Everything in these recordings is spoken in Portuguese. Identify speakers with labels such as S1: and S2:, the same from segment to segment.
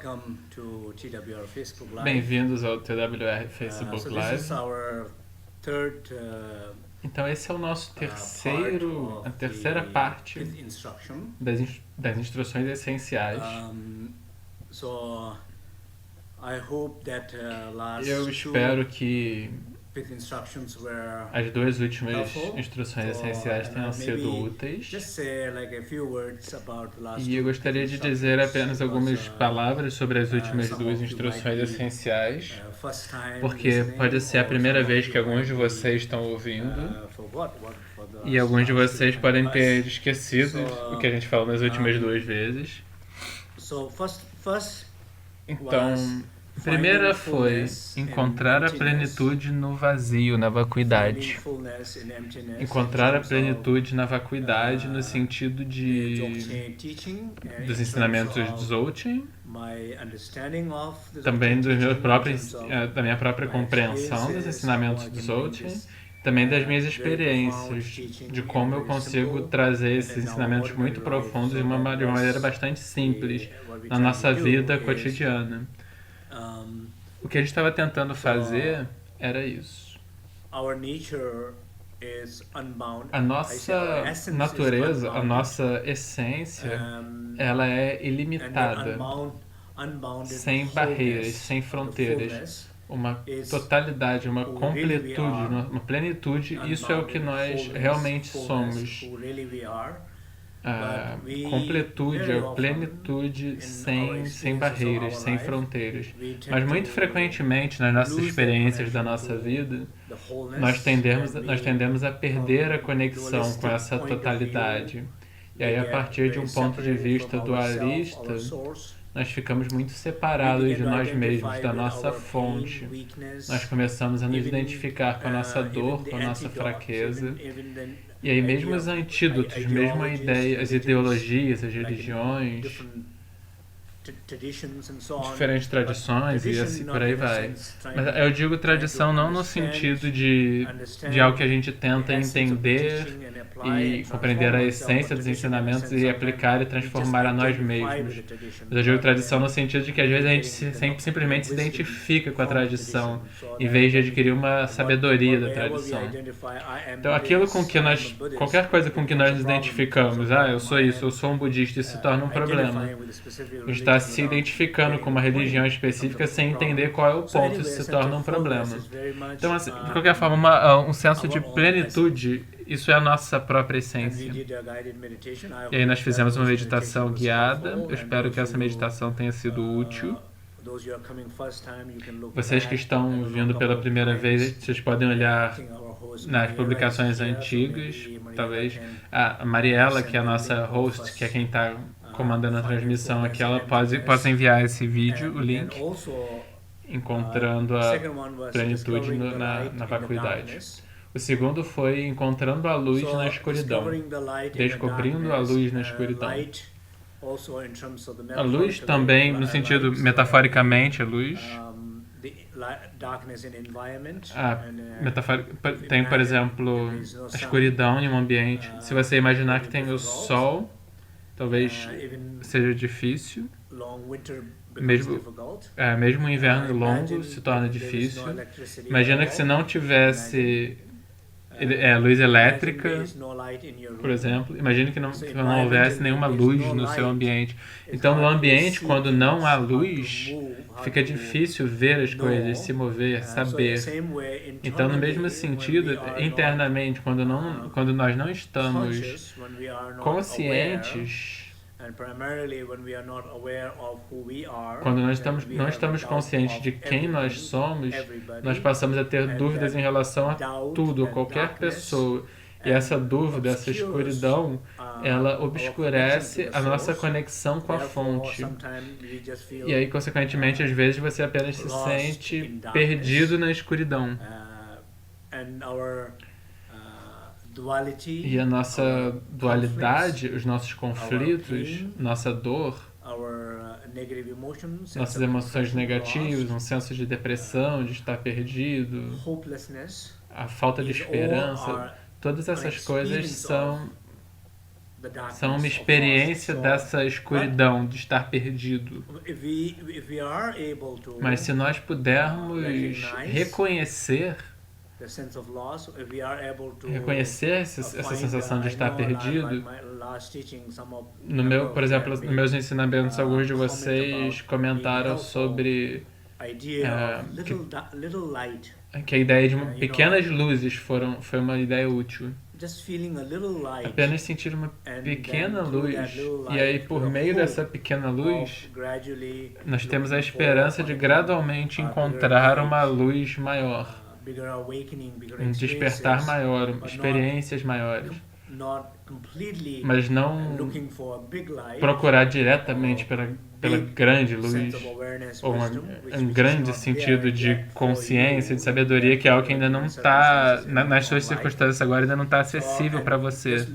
S1: welcome to TWR Facebook Live.
S2: Bem-vindos ao TWR Facebook
S1: So this
S2: Live.
S1: is our third
S2: Então esse é o nosso
S1: part
S2: a
S1: of
S2: terceira
S1: the
S2: parte
S1: fifth instruction.
S2: das instruções essenciais.
S1: So I hope that last
S2: Eu espero que
S1: fifth instructions were
S2: as duas últimas
S1: helpful.
S2: instruções
S1: So,
S2: essenciais tenham sido
S1: maybe
S2: úteis.
S1: just say like a few words about the last
S2: E eu
S1: two
S2: gostaria
S1: fifth
S2: de dizer
S1: instructions,
S2: apenas algumas
S1: because,
S2: palavras sobre as últimas
S1: some
S2: duas
S1: of you
S2: instruções
S1: might be,
S2: essenciais,
S1: first time
S2: porque
S1: listening,
S2: pode ser a
S1: or
S2: primeira
S1: some of
S2: vez
S1: you
S2: que alguns de
S1: might be,
S2: vocês estão ouvindo.
S1: For the
S2: E alguns de
S1: last
S2: vocês
S1: two
S2: podem
S1: times.
S2: ter esquecido
S1: So,
S2: o que a gente falou nas últimas duas vezes.
S1: So first
S2: Então,
S1: was
S2: a primeira
S1: finding
S2: foi
S1: fullness in
S2: encontrar a
S1: emptiness,
S2: plenitude no vazio, na
S1: finding
S2: vacuidade.
S1: fullness in emptiness in
S2: Encontrar a
S1: terms of
S2: plenitude na vacuidade no sentido
S1: the
S2: de
S1: Dzogchen teaching, in
S2: dos
S1: terms
S2: ensinamentos de
S1: of
S2: Dzogchen,
S1: my understanding of the
S2: também
S1: Dzogchen
S2: dos meus
S1: teaching, in
S2: próprios,
S1: terms of
S2: da minha própria
S1: my
S2: compreensão dos
S1: experiences,
S2: ensinamentos
S1: how I
S2: de
S1: can bring
S2: Dzogchen,
S1: this,
S2: também das minhas
S1: very profound
S2: experiências,
S1: teaching
S2: de
S1: in
S2: como eu
S1: very
S2: consigo
S1: simple
S2: trazer
S1: and
S2: esses
S1: in our
S2: ensinamentos
S1: ordinary
S2: muito
S1: life,
S2: profundos
S1: so
S2: de uma
S1: that
S2: maneira
S1: was
S2: bastante simples
S1: what we
S2: na
S1: try
S2: nossa
S1: to do
S2: vida
S1: is,
S2: cotidiana.
S1: um,
S2: O que a gente estava tentando fazer era isso.
S1: our nature is unbound.
S2: A
S1: I say our
S2: nossa
S1: essence is
S2: natureza, a
S1: unbounded.
S2: nossa essência, ela é
S1: And
S2: ilimitada,
S1: the unbounded
S2: sem barreiras,
S1: wholeness,
S2: sem
S1: the
S2: fronteiras,
S1: fullness
S2: uma
S1: is
S2: totalidade, uma
S1: who really we
S2: completude,
S1: are,
S2: uma plenitude. Isso é o que nós realmente somos.
S1: who really we are.
S2: A
S1: But we
S2: completude,
S1: very
S2: a
S1: often,
S2: plenitude
S1: in our
S2: sem
S1: experiences
S2: barreiras,
S1: of
S2: sem
S1: our life,
S2: fronteiras.
S1: we tend
S2: Mas muito
S1: to
S2: frequentemente nas nossas
S1: lose that
S2: experiências da
S1: connection
S2: nossa
S1: to
S2: vida,
S1: the wholeness,
S2: nós tendemos a perder a
S1: from
S2: conexão com
S1: dualistic
S2: essa
S1: point of
S2: totalidade.
S1: view,
S2: E aí, a
S1: we get
S2: partir de um
S1: very
S2: ponto de
S1: separated
S2: vista
S1: from ourself,
S2: dualista,
S1: our source.
S2: nós ficamos muito
S1: We
S2: separados
S1: begin
S2: de
S1: to
S2: nós mesmos,
S1: identify
S2: da
S1: with
S2: nossa
S1: our pain,
S2: fonte.
S1: weakness,
S2: Nós começamos a nos
S1: even,
S2: identificar com a nossa dor,
S1: even
S2: com a
S1: the
S2: nossa
S1: antidotes,
S2: fraqueza.
S1: even the
S2: E aí mesmo os
S1: idea-
S2: antídotos, mesmo a ideia, as ideologias, as
S1: like in
S2: religiões,
S1: different traditions and so on.
S2: diferentes tradições e assim por aí vai. Mas
S1: Mas
S2: eu digo tradição não no sentido de algo que a gente tenta entender e compreender a essência dos ensinamentos e aplicar e transformar a nós mesmos. Mas eu digo tradição no sentido de que às vezes a gente simplesmente se identifica com a tradição, em vez de adquirir uma sabedoria da tradição. Então aquilo com que nós, qualquer coisa com que nós nos identificamos, eu sou isso, eu sou um budista, isso se torna um problema. A gente está se identificando com uma religião específica sem entender qual é o ponto, isso se torna um problema. Então, assim, de qualquer forma, um senso de plenitude, isso é a nossa própria essência. E aí nós fizemos uma meditação guiada, eu espero que essa meditação tenha sido útil. Vocês que estão vindo pela primeira vez, vocês podem olhar nas publicações antigas, talvez. A Mariela, que é a nossa host, que é quem está comandando a transmissão aqui, ela possa enviar esse vídeo, o link, encontrando a plenitude na vacuidade. O segundo foi encontrando a luz na escuridão, descobrindo a luz na escuridão. A luz também, no sentido metaforicamente, a luz. Tem, por exemplo, a escuridão em um ambiente. Se você imaginar que tem o sol, talvez seja difícil. Mesmo o inverno longo se torna difícil. Imagina que se não tivesse luz elétrica, por exemplo. Imagine que não houvesse nenhuma luz no seu ambiente. Então, no ambiente, quando não há luz, fica difícil ver as coisas, se mover, saber. Então, no mesmo sentido, internamente, quando nós não estamos conscientes, quando não estamos conscientes de quem nós somos, nós passamos a ter dúvidas em relação a tudo, qualquer pessoa. E essa dúvida, essa escuridão, ela obscurece a nossa conexão com a fonte. E aí, consequentemente, às vezes você apenas se sente perdido na escuridão. E a nossa dualidade, os nossos conflitos, nossa dor, nossas emoções negativas, um senso de depressão, de estar perdido, a falta de esperança, todas essas coisas são são uma experiência dessa escuridão, de estar perdido. Mas se nós pudermos reconhecer essa sensação de estar perdido, por exemplo, nos meus ensinamentos, alguns de vocês comentaram sobre que a ideia de pequenas luzes foi uma ideia útil. Apenas sentir uma pequena luz, e aí por meio dessa pequena luz, nós temos a esperança de gradualmente encontrar uma luz maior, um despertar maior, experiências maiores. Mas não procurar diretamente pela grande luz, ou um grande sentido de consciência, de sabedoria, que é algo que ainda não está, nas suas circunstâncias agora, ainda não está acessível para você.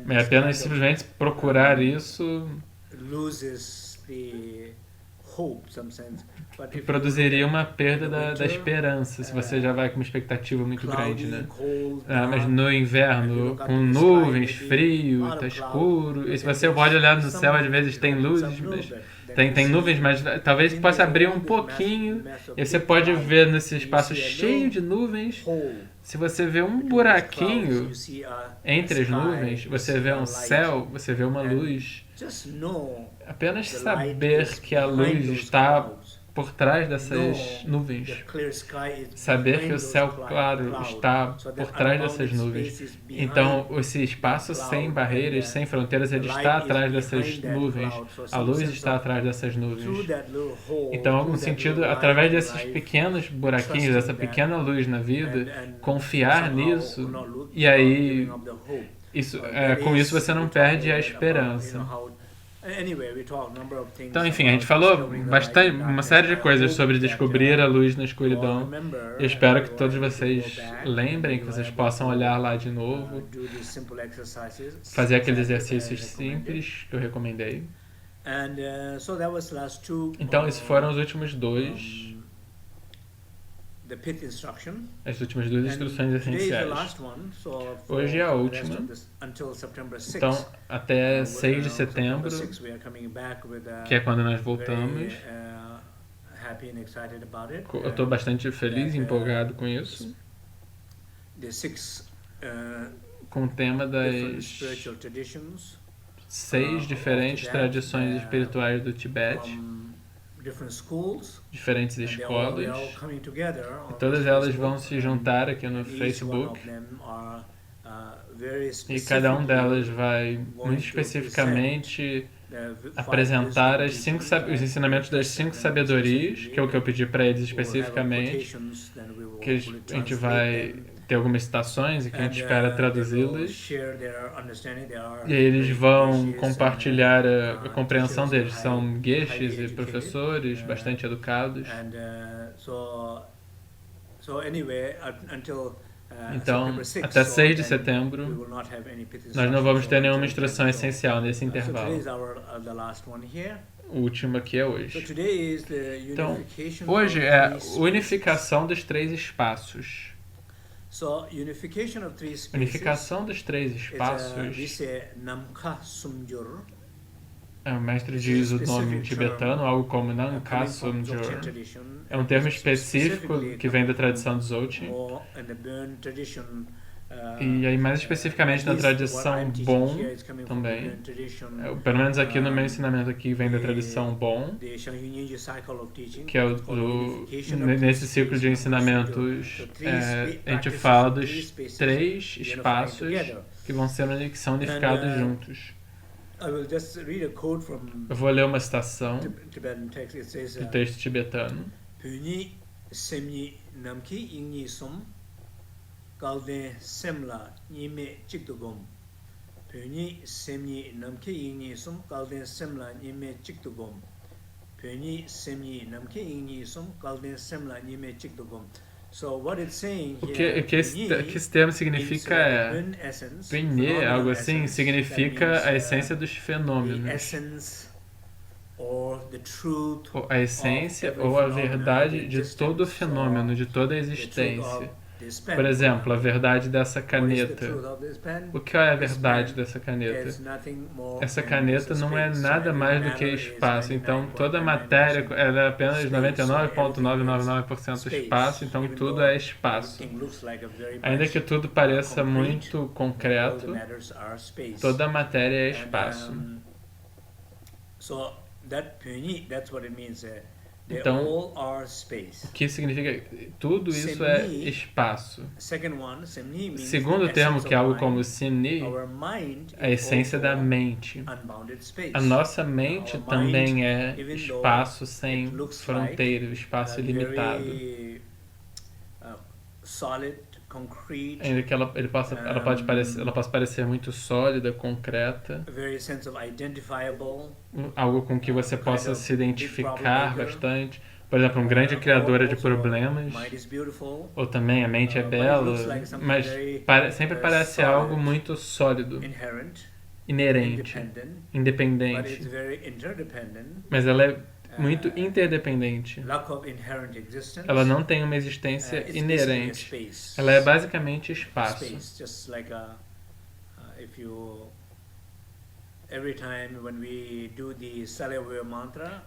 S2: É apenas simplesmente procurar isso que produziria uma perda da esperança, se você já vai com uma expectativa muito grande, né? Mas no inverno, com nuvens, frio, tá escuro, e se você pode olhar no céu, às vezes tem luzes, mas tem nuvens, mas talvez possa abrir um pouquinho, e você pode ver nesse espaço cheio de nuvens. Se você vê um buraquinho entre as nuvens, você vê um céu, você vê uma luz. Apenas saber que a luz está por trás dessas nuvens. Saber que o céu claro está por trás dessas nuvens. Então, esse espaço sem barreiras, sem fronteiras, ele está atrás dessas nuvens. A luz está atrás dessas nuvens. Então, em algum sentido, através desses pequenos buraquinhos, dessa pequena luz na vida, confiar nisso, e aí, com isso você não perde a esperança. Então, enfim, a gente falou uma série de coisas sobre descobrir a luz na escuridão. Eu espero que todos vocês lembrem, que vocês possam olhar lá de novo, fazer aqueles exercícios simples que eu recomendei. Então, esses foram os últimos dois. As últimas duas instruções essenciais. Hoje é a última. Então, até 6 de setembro, que é quando nós voltamos. Eu estou bastante feliz e empolgado com isso. Com o tema das 6 diferentes tradições espirituais do Tibete. Diferentes escolas, e todas elas vão se juntar aqui no Facebook, e cada uma delas vai muito especificamente apresentar os ensinamentos das 5 sabedorias, que é o que eu pedi para eles especificamente, que a gente vai ter algumas citações e que a gente espera traduzi-las, e aí eles vão compartilhar a compreensão deles. São geshes e professores bastante educados. Então, até 6 de setembro, nós não vamos ter nenhuma instrução essencial nesse intervalo. O último aqui é hoje. Então, hoje é a unificação dos 3 espaços. Unificação dos 3 espaços, o mestre diz o nome em tibetano, algo como Namkha Sumjur. É um termo específico que vem da tradição do Dzogchen. E aí, mais especificamente na tradição Bon também. Pelo menos aqui no meu ensinamento aqui vem da tradição Bon, que é nesse ciclo de ensinamentos a gente fala dos 3 espaços que são unificados juntos. Eu vou ler uma citação do texto tibetano. Galden semla nime chiktugum. Pöni semni namke ingni sum galden semla nime chiktugum. Pöni semni namke ingni sum galden semla nime chiktugum. So what it's saying here, o que esse termo significa é Pöni, algo assim, significa a essência dos fenômenos. A essência ou a verdade de todo fenômeno, de toda a existência.
S1: this pen.
S2: Por exemplo, a verdade dessa
S1: What is the
S2: caneta.
S1: truth of this pen?
S2: O que é a
S1: This
S2: verdade
S1: pen
S2: dessa caneta?
S1: is nothing more
S2: Essa
S1: than
S2: caneta
S1: just
S2: não é
S1: space.
S2: nada
S1: Every
S2: mais do que
S1: matter is
S2: espaço. Então, toda a
S1: 99.99%
S2: matéria ela é apenas
S1: space.
S2: 99,999%
S1: Space.
S2: espaço. Então,
S1: Even
S2: tudo
S1: though
S2: é espaço.
S1: everything looks like a very
S2: Ainda
S1: much
S2: que tudo pareça
S1: concrete,
S2: muito
S1: all the
S2: concreto,
S1: matters are space.
S2: toda a matéria é
S1: And,
S2: espaço.
S1: So that's what it means. They
S2: Então,
S1: all are space.
S2: O que significa? Tudo isso é espaço.
S1: Second one, semni means
S2: Segundo
S1: the
S2: termo,
S1: essence
S2: que é
S1: of
S2: algo
S1: mind.
S2: como simni,
S1: Our mind
S2: a
S1: is
S2: essência da
S1: also
S2: mente.
S1: unbounded space.
S2: A nossa mente
S1: Our
S2: também
S1: mind,
S2: é
S1: even though
S2: espaço
S1: it
S2: sem
S1: looks
S2: fronteira, espaço ilimitado.
S1: Very, solid, concrete,
S2: Ainda que ela possa parecer muito sólida, concreta,
S1: very sense of identifiable.
S2: algo com que você possa
S1: of
S2: se
S1: big
S2: identificar
S1: problem maker.
S2: bastante. Por exemplo, um grande criadora de problemas,
S1: Mind is beautiful,
S2: ou também a mente é
S1: but it
S2: bela,
S1: looks like something
S2: mas
S1: very,
S2: sempre parece
S1: solid,
S2: algo muito sólido,
S1: inherent,
S2: inerente,
S1: independent, but it's
S2: independente.
S1: very interdependent.
S2: Mas ela é muito interdependente.
S1: Lack of inherent existence.
S2: Ela não tem uma existência
S1: It's
S2: inerente.
S1: basically a space.
S2: Ela é basicamente espaço.
S1: Space, just like if you every time when we do the Salawar mantra,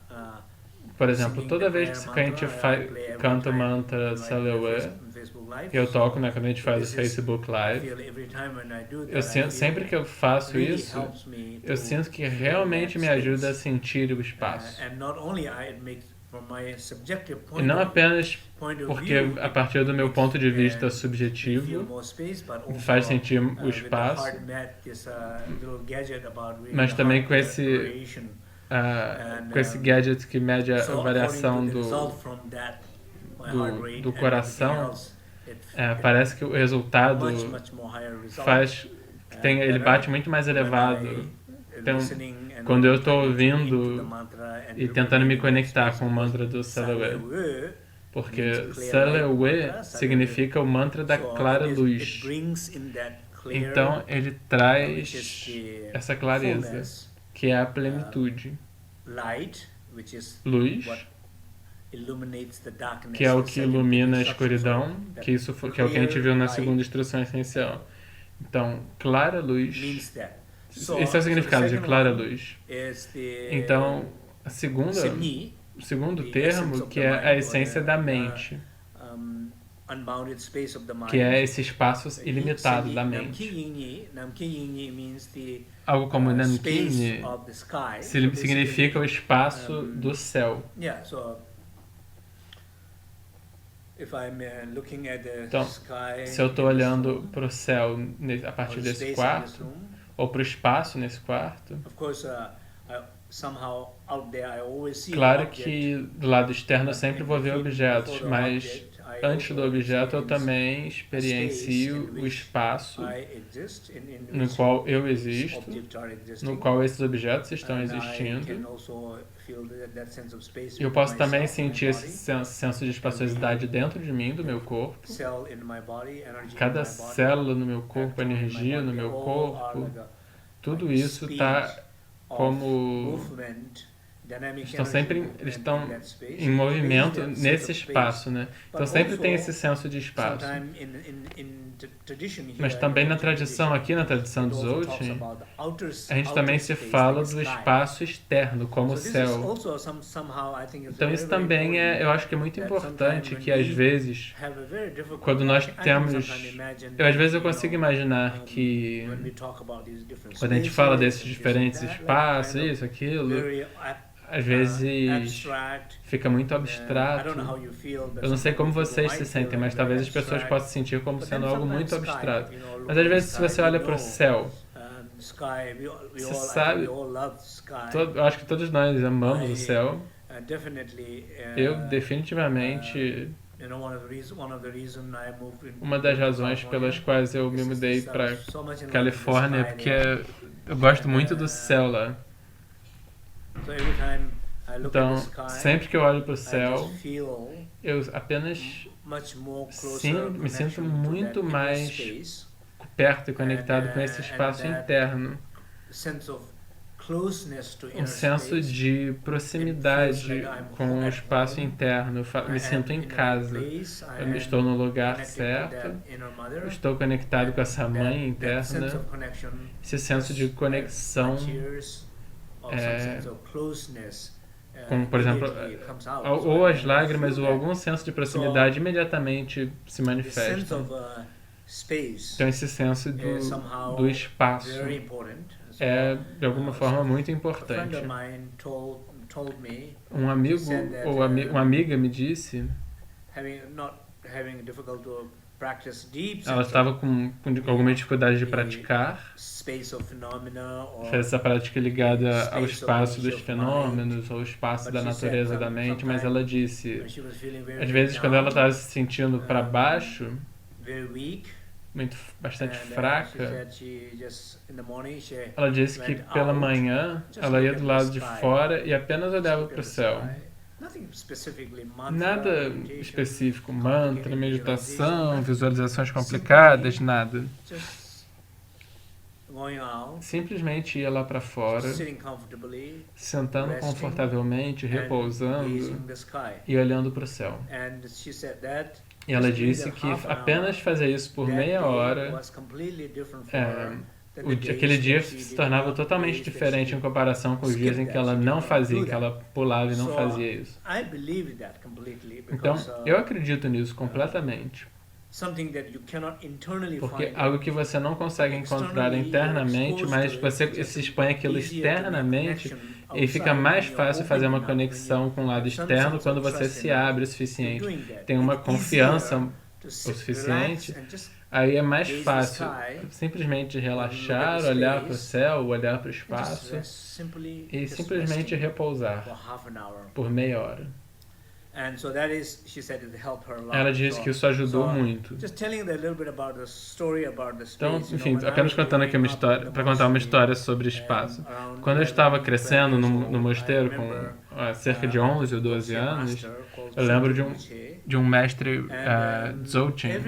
S2: Por exemplo,
S1: singing
S2: toda
S1: the
S2: vez
S1: prayer
S2: que a gente
S1: mantra, I play every
S2: canta o
S1: time,
S2: mantra
S1: like
S2: Salawar,
S1: Facebook Live.
S2: eu toco, né,
S1: So
S2: quando a gente faz o
S1: this is-
S2: Facebook
S1: I
S2: Live,
S1: feel every time when I do that,
S2: eu sinto, sempre que eu faço
S1: really
S2: isso,
S1: helps me
S2: eu
S1: to
S2: sinto que
S1: feel
S2: realmente
S1: that
S2: me
S1: space.
S2: ajuda a sentir o espaço.
S1: And not only it makes from my subjective
S2: E
S1: point
S2: não
S1: of
S2: apenas
S1: point of
S2: porque,
S1: view,
S2: a partir do meu ponto de vista
S1: feel
S2: subjetivo,
S1: more space, but
S2: me
S1: also,
S2: faz sentir o
S1: with the
S2: espaço,
S1: hard math, this little gadget about reading
S2: mas
S1: the
S2: também
S1: heart
S2: com esse
S1: variation.
S2: com esse gadget que mede a
S1: So,
S2: variação
S1: according to the
S2: do,
S1: result from that, my
S2: do-
S1: heart rate
S2: do
S1: and
S2: coração,
S1: everything else,
S2: parece que o resultado
S1: much more higher result.
S2: faz que tem, ele bate muito mais elevado. Então, quando eu estou ouvindo e tentando me conectar com o mantra do Salawar, porque Salawar significa o mantra da clara luz. Então ele traz essa clareza, que é a plenitude. Luz, que é o que ilumina a escuridão, que é o que a gente viu na segunda instrução essencial. Então, clara luz, esse é o significado de clara luz. Então, o segundo termo, que é a essência da mente, que é esse espaço ilimitado da mente. Algo como Namkini significa o espaço do céu. Então, se eu estou olhando para o céu a partir desse quarto, ou para o espaço nesse quarto, claro que do lado externo eu sempre vou ver objetos, mas antes do objeto eu também experiencio o espaço no qual eu existo, no qual esses objetos estão existindo. E eu posso também sentir esse senso de espaciosidade dentro de mim, do meu corpo. Cada célula no meu corpo, energia no meu corpo, tudo isso está como eles estão em movimento nesse espaço, né? Então sempre tem esse senso de espaço. Mas também na tradição, aqui na tradição do Dzogchen, a gente também se fala do espaço externo, como o céu. Então isso também eu acho que é muito importante, que às vezes, quando nós temos... às vezes eu consigo imaginar que quando a gente fala desses diferentes espaços, isso, aquilo, às vezes fica muito abstrato. Eu não sei como vocês se sentem, mas talvez as pessoas possam sentir como sendo algo muito abstrato. Mas às vezes se você olha para o céu, você sabe, eu acho que todos nós amamos o céu. Eu definitivamente, uma das razões pelas quais eu me mudei para Califórnia é porque eu gosto muito do céu lá. Então, sempre que eu olho para o céu, eu apenas me sinto muito mais perto e conectado com esse espaço interno. um senso de proximidade com o espaço interno. Eu me sinto em casa. Eu estou no lugar certo. Eu estou conectado com essa mãe interna. Esse senso de conexão, como por exemplo, ou as lágrimas ou algum senso de proximidade imediatamente se manifestam. Então esse senso do espaço é de alguma forma muito importante. Um amigo ou uma amiga me disse, ela estava com alguma dificuldade de praticar, fez essa prática ligada ao espaço dos fenômenos, ao espaço da natureza da mente, mas ela disse, às vezes quando ela estava se sentindo para baixo, bastante fraca, ela disse que pela manhã ela ia do lado de fora e apenas olhava para o céu. Nada específico, mantra, meditação, visualizações complicadas, nada. Simplesmente ia lá para fora, sentando confortavelmente, repousando e olhando para o céu. E ela disse que apenas fazer isso por meia hora, aquele dia se tornava totalmente diferente em comparação com os dias em que ela não fazia, que ela pulava e não fazia isso. Então, eu acredito nisso completamente. Porque algo que você não consegue encontrar internamente, mas você se expõe aquilo externamente e fica mais fácil fazer uma conexão com o lado externo quando você se abre o suficiente, tem uma confiança o suficiente, aí é mais fácil simplesmente relaxar, olhar para o céu, olhar para o espaço e simplesmente repousar por meia hora. Ela disse que isso ajudou muito. Então, enfim, apenas contando aqui uma história, para contar uma história sobre espaço. Quando eu estava crescendo no mosteiro com cerca de 11 ou 12 anos, eu lembro de um mestre Dzogchen,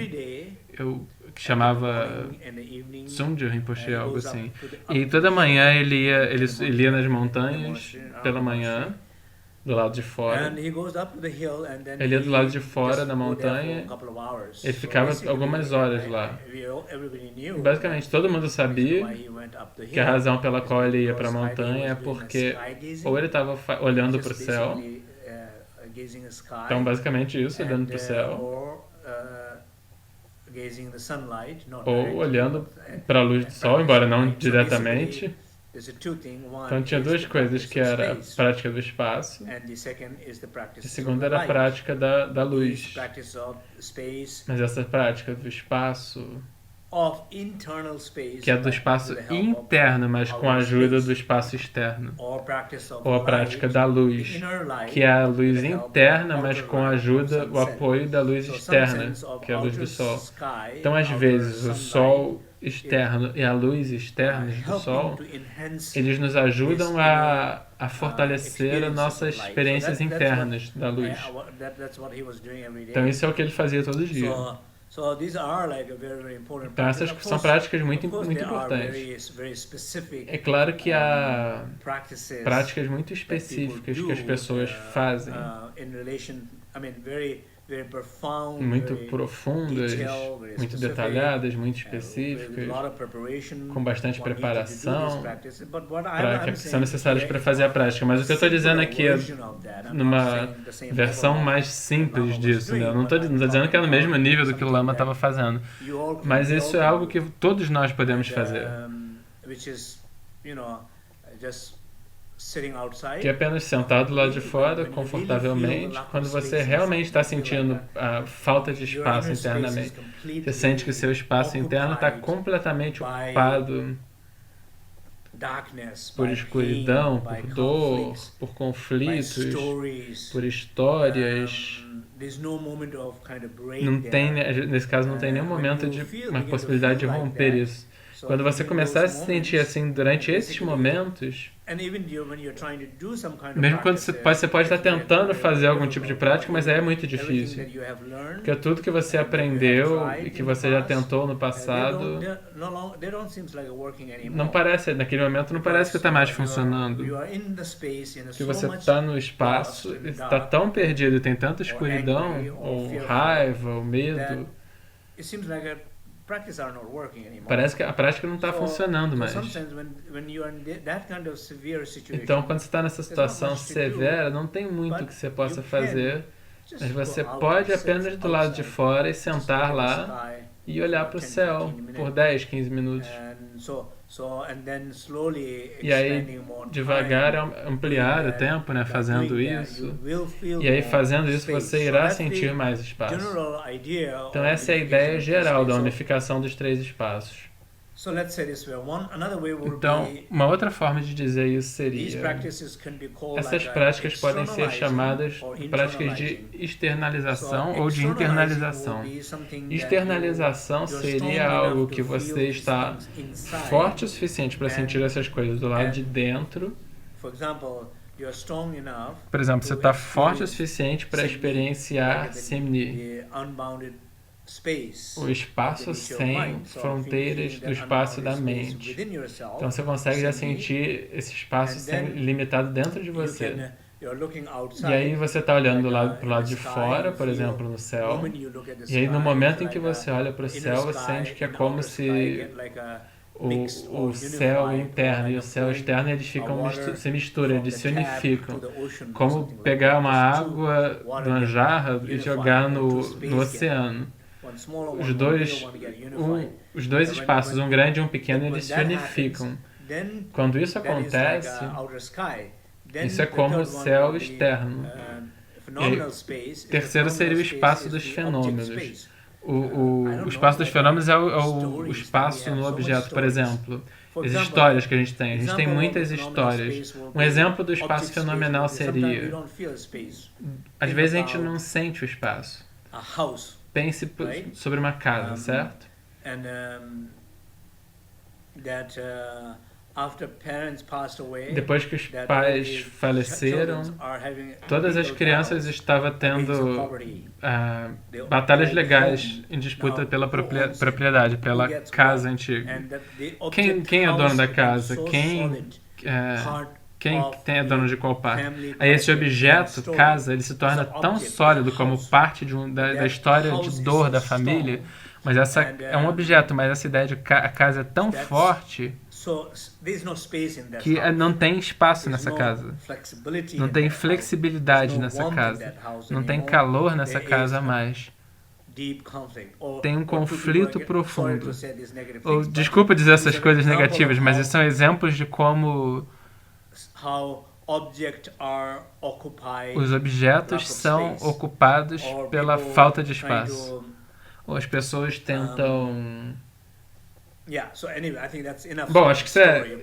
S2: que chamava Sungja Rinpoche, algo assim. E toda manhã ele ia nas montanhas pela manhã, do lado de fora. Ele ia do lado de fora da montanha. Ele ficava algumas horas lá. Basicamente, todo mundo sabia que a razão pela qual ele ia para a montanha é porque ou ele estava olhando para o céu, então basicamente isso, olhando para o céu, ou olhando para a luz do sol, embora não diretamente. Então tinha duas coisas, que era a prática do espaço e a segunda era a prática da luz. Mas essa prática do espaço, que é do espaço interno, mas com a ajuda do espaço externo, ou a prática da luz, que é a luz interna, mas com a ajuda, o apoio da luz externa, que é a luz do sol. Então às vezes o sol externo e a luz externa do sol, eles nos ajudam a fortalecer as nossas experiências internas da luz. Então isso é o que ele fazia todo dia. Então essas são práticas muito importantes. É claro que há práticas muito específicas que as pessoas fazem, muito profundas, muito detalhadas, muito específicas, com bastante preparação, que são necessárias para fazer a prática. Mas o que eu estou dizendo aqui é numa versão mais simples disso, né? Eu não estou dizendo que é no mesmo nível do que o Lama estava fazendo, mas isso é algo que todos nós podemos fazer. Que é apenas sentado lá de fora, confortavelmente, quando você realmente está sentindo a falta de espaço internamente. Você sente que o seu espaço interno está completamente ocupado por escuridão, por dor, por conflitos, por histórias. Não tem, nesse caso, não tem nenhum momento de uma possibilidade de romper isso. Quando você começar a se sentir assim durante esses momentos, mesmo quando você pode estar tentando fazer algum tipo de prática, mas é muito difícil. Porque tudo que você aprendeu e que você já tentou no passado, não parece, naquele momento não parece que está mais funcionando. Que você está no espaço, está tão perdido e tem tanta escuridão, ou raiva, ou medo. Parece que a prática não está funcionando mais. Então, quando você está nessa situação severa, não tem muito que você possa fazer, mas você pode apenas do lado de fora e sentar lá e olhar para o céu por 10, 15 minutos. E aí, devagar ampliar o tempo, né, fazendo isso. E aí, fazendo isso, você irá sentir mais espaço. Então, essa é a ideia geral da unificação dos 3 espaços. Então, uma outra forma de dizer isso seria: essas práticas podem ser chamadas de práticas de externalização ou de internalização. Externalização seria algo que você está forte o suficiente para sentir essas coisas do lado de dentro. Por exemplo, você está forte o suficiente para experienciar Simni, o espaço sem fronteiras do espaço da mente. Então você consegue já sentir esse espaço limitado dentro de você. E aí você está olhando para o lado de fora, por exemplo, no céu. E aí no momento em que você olha para o céu, você sente que é como se o céu interno e o céu externo eles se misturam, eles se unificam. Como pegar uma água de uma jarra e jogar no oceano. Os dois espaços, um grande e um pequeno, eles se unificam. Quando isso acontece, isso é como o céu externo. E terceiro seria o espaço dos fenômenos. O espaço dos fenômenos é o espaço no objeto, por exemplo. As histórias que a gente tem. A gente tem muitas histórias. Um exemplo do espaço fenomenal seria: às vezes a gente não sente o espaço. Pense sobre uma casa, certo? Depois que os pais faleceram, todas as crianças estavam tendo batalhas legais em disputa pela propriedade, pela casa antiga. Quem é dono da casa? Quem é dono de qual parte? Aí esse objeto, casa, ele se torna tão sólido como parte da história de dor da família, mas essa é um objeto, mas essa ideia de a casa é tão forte que não tem espaço nessa casa. Não tem flexibilidade nessa casa. Não tem calor nessa casa mais. Tem um conflito profundo. Desculpa dizer essas coisas negativas, mas esses são exemplos de como os objetos são ocupados pela falta de espaço. Ou as pessoas tentam... Bom, acho que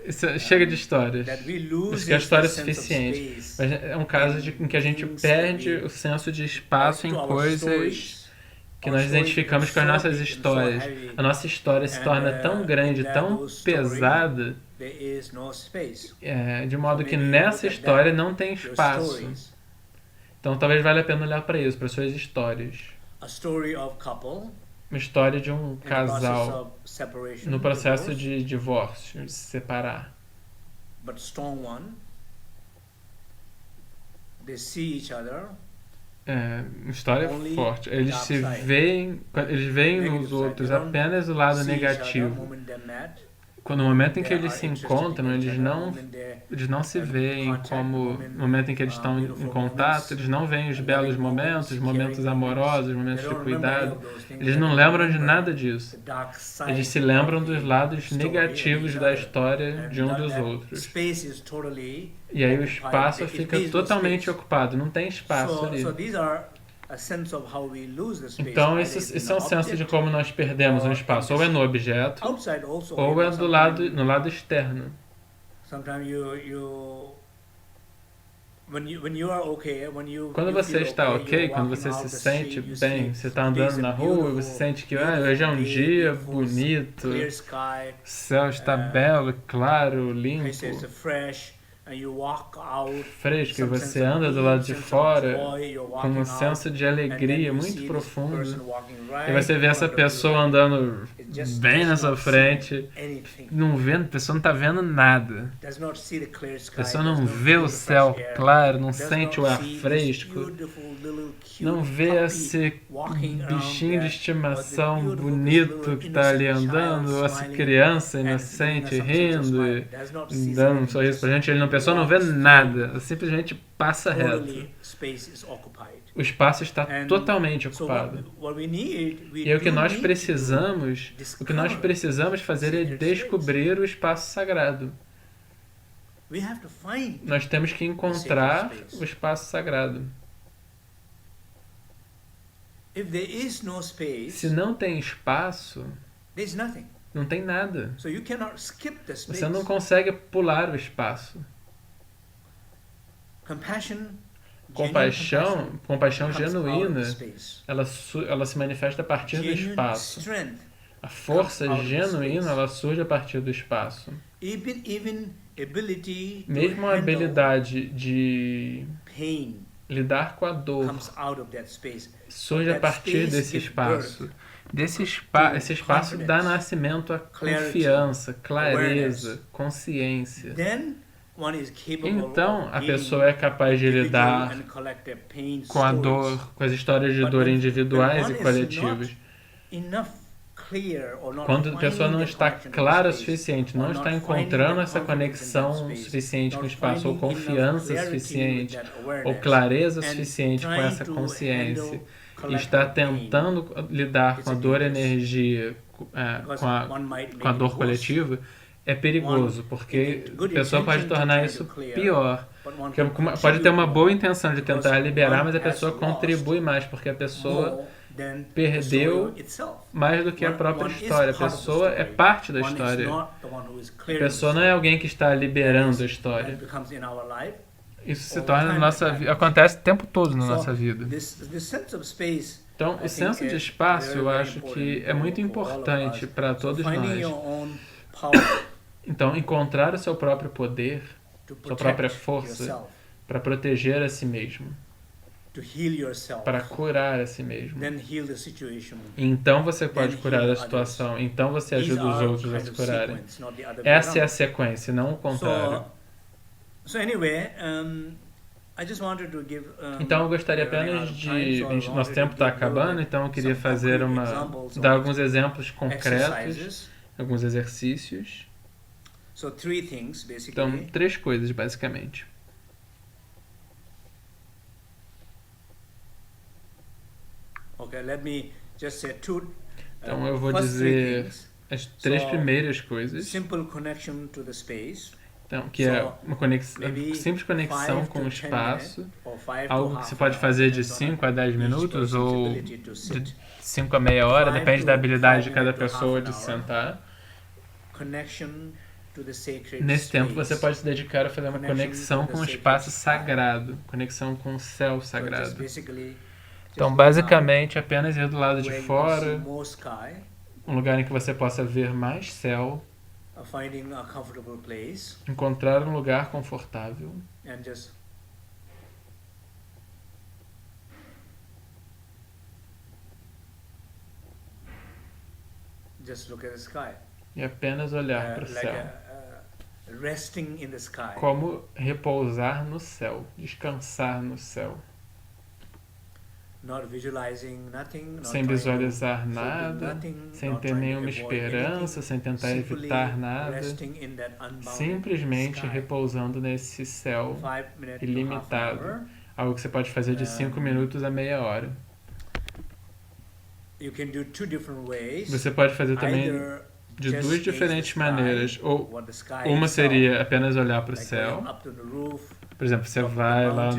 S2: isso chega de histórias. Acho que a história é suficiente. Mas é um caso em que a gente perde o senso de espaço em coisas que nós identificamos com as nossas histórias. A nossa história se torna tão grande, tão pesada, de modo que nessa história não tem espaço. Então talvez valha a pena olhar para isso, para suas histórias. Uma história de um casal no processo de divórcio, de se separar. Uma história forte. Eles veem nos outros apenas o lado negativo. No momento em que eles se encontram, eles não se veem como no momento em que eles estão em contato, eles não veem os belos momentos amorosos, momentos de cuidado. Eles não lembram de nada disso. Eles se lembram dos lados negativos da história de um dos outros. E aí o espaço fica totalmente ocupado, não tem espaço ali. Então, esse é um senso de como nós perdemos um espaço. Ou é no objeto, ou é no lado externo. Quando você está ok, quando você se sente bem, você está andando na rua e você sente que hoje é um dia bonito, o céu está belo, claro, limpo, fresco, e você anda do lado de fora com um senso de alegria muito profundo, e você vê essa pessoa andando bem na sua frente, a pessoa não está vendo nada, a pessoa não vê o céu claro, não sente o ar fresco, não vê esse bichinho de estimação bonito que está ali andando, ou essa criança inocente rindo e dando um sorriso pra gente, a pessoa não vê nada, ela simplesmente passa reto. O espaço está totalmente ocupado. E o que nós precisamos fazer é descobrir o espaço sagrado. Nós temos que encontrar o espaço sagrado. Se não tem espaço, não tem nada. Você não consegue pular o espaço. Compaixão genuína, ela se manifesta a partir do espaço. A força genuína, ela surge a partir do espaço. Mesmo a habilidade de lidar com a dor surge a partir desse espaço. Esse espaço dá nascimento à confiança, clareza, consciência. Então, a pessoa é capaz de lidar com a dor, com as histórias de dor individuais e coletivas. Quando a pessoa não está clara o suficiente, não está encontrando essa conexão suficiente com o espaço, ou confiança suficiente, ou clareza suficiente com essa consciência, e está tentando lidar com a dor energia, com a dor coletiva, é perigoso, porque a pessoa pode tornar isso pior. Pode ter uma boa intenção de tentar liberar, mas a pessoa contribui mais, porque a pessoa perdeu mais do que a própria história. A pessoa é parte da história. A pessoa não é alguém que está liberando a história. Isso se torna na nossa vida, acontece o tempo todo na nossa vida. Então, o senso de espaço, eu acho que é muito importante para todos nós. Então, encontrar o seu próprio poder, sua própria força, para proteger a si mesmo, para curar a si mesmo. Então você pode curar a situação, então você ajuda os outros a se curarem. Essa é a sequência, não o contrário. Então eu gostaria apenas de... Nosso tempo está acabando, então eu queria dar alguns exemplos concretos, alguns exercícios. Então, 3 coisas, basicamente. Então, eu vou dizer as 3 primeiras coisas. Então, que é uma simples conexão com o espaço, algo que você pode fazer de 5 a 10 minutos, ou de 5 a meia hora, depende da habilidade de cada pessoa de sentar. Nesse tempo você pode se dedicar a fazer uma conexão com o espaço sagrado, conexão com o céu sagrado. Então, basicamente, apenas ir do lado de fora, um lugar em que você possa ver mais céu, encontrar um lugar confortável e apenas olhar para o céu. Como repousar no céu, descansar no céu. Sem visualizar nada, sem ter nenhuma esperança, sem tentar evitar nada. Simplesmente repousando nesse céu ilimitado. Algo que você pode fazer de 5 minutos a meia hora. Você pode fazer também de duas diferentes maneiras. Ou uma seria apenas olhar para o céu. Por exemplo, você vai lá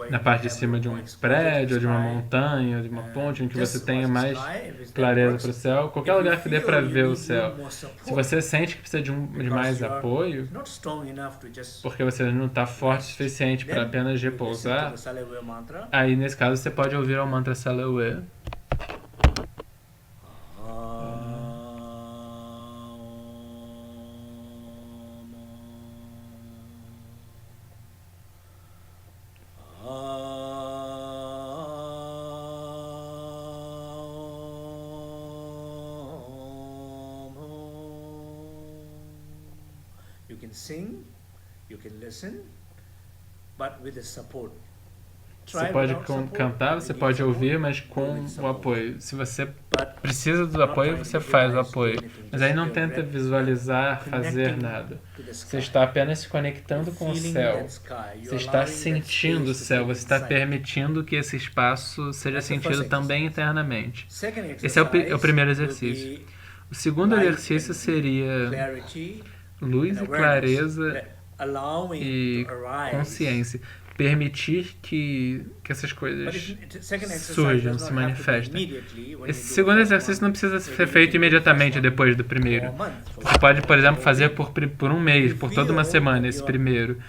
S2: na parte de cima de um prédio, ou de uma montanha, ou de uma ponte, em que você tenha mais clareza para o céu. Qualquer lugar que dê para ver o céu. Se você sente que precisa de mais apoio, porque você não está forte o suficiente para apenas repousar, aí nesse caso você pode ouvir o mantra Salewe.
S1: You can sing, you can listen, but with the support.
S2: Você pode cantar, você pode ouvir, mas com o apoio. Se você precisa do apoio, você faz o apoio. Mas aí não tenta visualizar, fazer nada. Você está apenas se conectando com o céu. Você está sentindo o céu. Você está permitindo que esse espaço seja sentido também internamente. Esse é o primeiro exercício. O segundo exercício seria luz e clareza e consciência. Permitir que essas coisas surjam, se manifestem. Esse segundo exercício não precisa ser feito imediatamente depois do primeiro. Você pode, por exemplo, fazer por um mês, por toda uma semana, esse primeiro.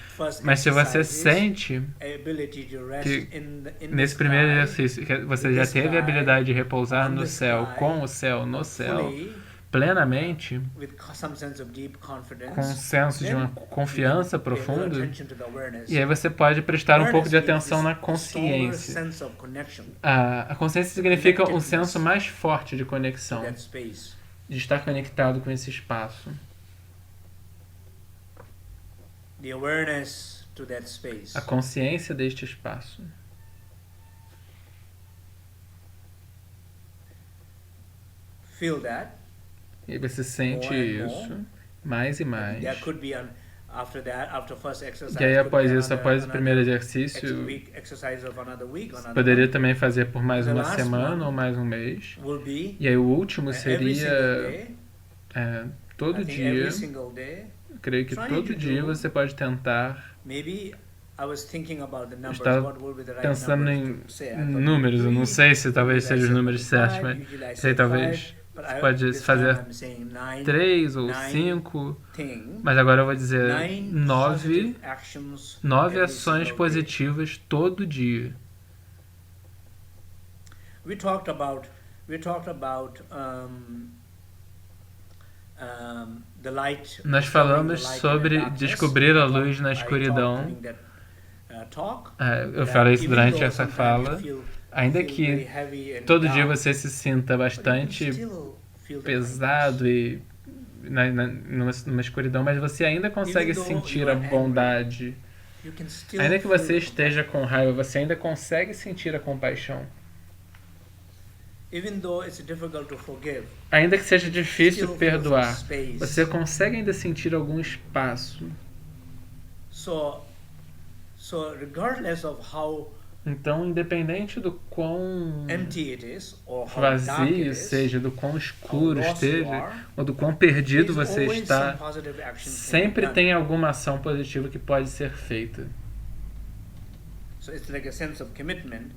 S2: Mas se você sente que nesse primeiro exercício você já teve a habilidade de repousar no céu, com o céu, no céu, plenamente, com um senso de uma confiança profunda, e aí você pode prestar um pouco de atenção na consciência. A consciência significa um senso mais forte de conexão, de estar conectado com esse espaço. A consciência deste espaço.
S1: Feel that.
S2: E você sente isso mais e mais. E aí após isso, após o primeiro exercício, você poderia também fazer por mais uma semana ou mais um mês. E aí o último seria todo dia. Eu creio que todo dia você pode tentar. Eu estava pensando em números, eu não sei se talvez sejam os números certos, mas sei talvez. Você pode fazer 3 ou 5, mas agora eu vou dizer 9 ações positivas todo dia. Nós falamos sobre descobrir a luz na escuridão. Eu falei isso durante essa fala. Ainda que todo dia você se sinta bastante pesado e numa escuridão, mas você ainda consegue sentir a bondade. Ainda que você esteja com raiva, você ainda consegue sentir a compaixão. Ainda que seja difícil perdoar, você consegue ainda sentir algum espaço. Então, independente do quão vazio seja, do quão escuro esteja, ou do quão perdido você está, sempre tem alguma ação positiva que pode ser feita.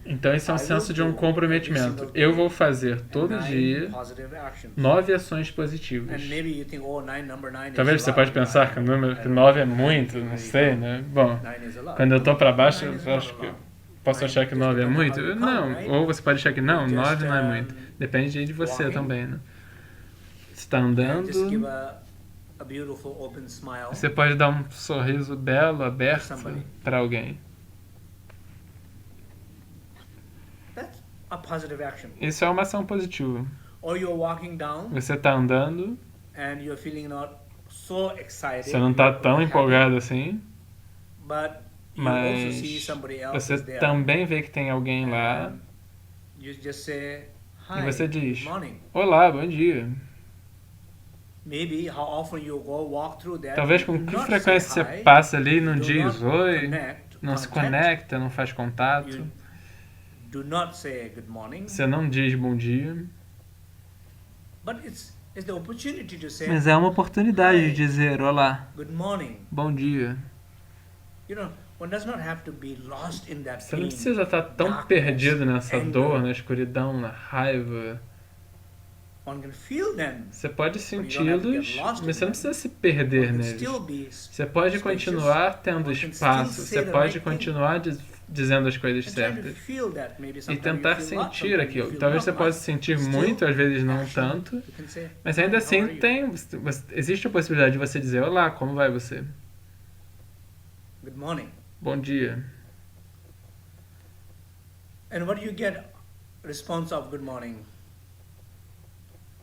S2: Então, isso é um senso de um comprometimento. Eu vou fazer todo dia 9 ações positivas. Talvez você pode pensar que o número 9 é muito, não sei, né? Bom, quando eu estou para baixo, eu acho que posso achar que 9 é muito? Não. Ou você pode achar que não, 9 não é muito. Depende de você também, né? Você está andando, você pode dar um sorriso belo, aberto para alguém. Isso é uma ação positiva. Você está andando, você não está tão empolgado assim, mas você também vê que tem alguém lá e você diz: olá, bom dia. Talvez com que frequência você passa ali e não diz oi, não se conecta, não faz contato. Você não diz bom dia. Mas é uma oportunidade de dizer olá,
S1: good morning.
S2: bom dia.
S1: One does not have to be lost in that
S2: Você não
S1: pain,
S2: precisa estar tão
S1: darkness,
S2: perdido nessa
S1: anger.
S2: dor, na escuridão, na raiva.
S1: One can feel them.
S2: Você pode
S1: But you don't have to
S2: senti-los,
S1: get lost
S2: mas
S1: in
S2: você não
S1: them.
S2: precisa se perder
S1: One can
S2: neles.
S1: still be
S2: Você pode
S1: spacious.
S2: continuar tendo
S1: One can
S2: espaço,
S1: still
S2: você
S1: say the
S2: pode
S1: right thing.
S2: continuar dizendo as coisas
S1: And try to
S2: certas.
S1: feel that. Maybe
S2: E
S1: sometimes
S2: tentar
S1: you feel lot,
S2: sentir
S1: sometimes you
S2: aquilo.
S1: feel
S2: Talvez
S1: not
S2: você possa
S1: much.
S2: sentir
S1: Still,
S2: muito, às vezes não
S1: action.
S2: tanto.
S1: You can say,
S2: Mas ainda
S1: "Hi, how
S2: assim
S1: are you?"
S2: existe a possibilidade de você dizer olá, como vai você?
S1: Good morning.
S2: Bom dia.
S1: And what do you get response of good morning?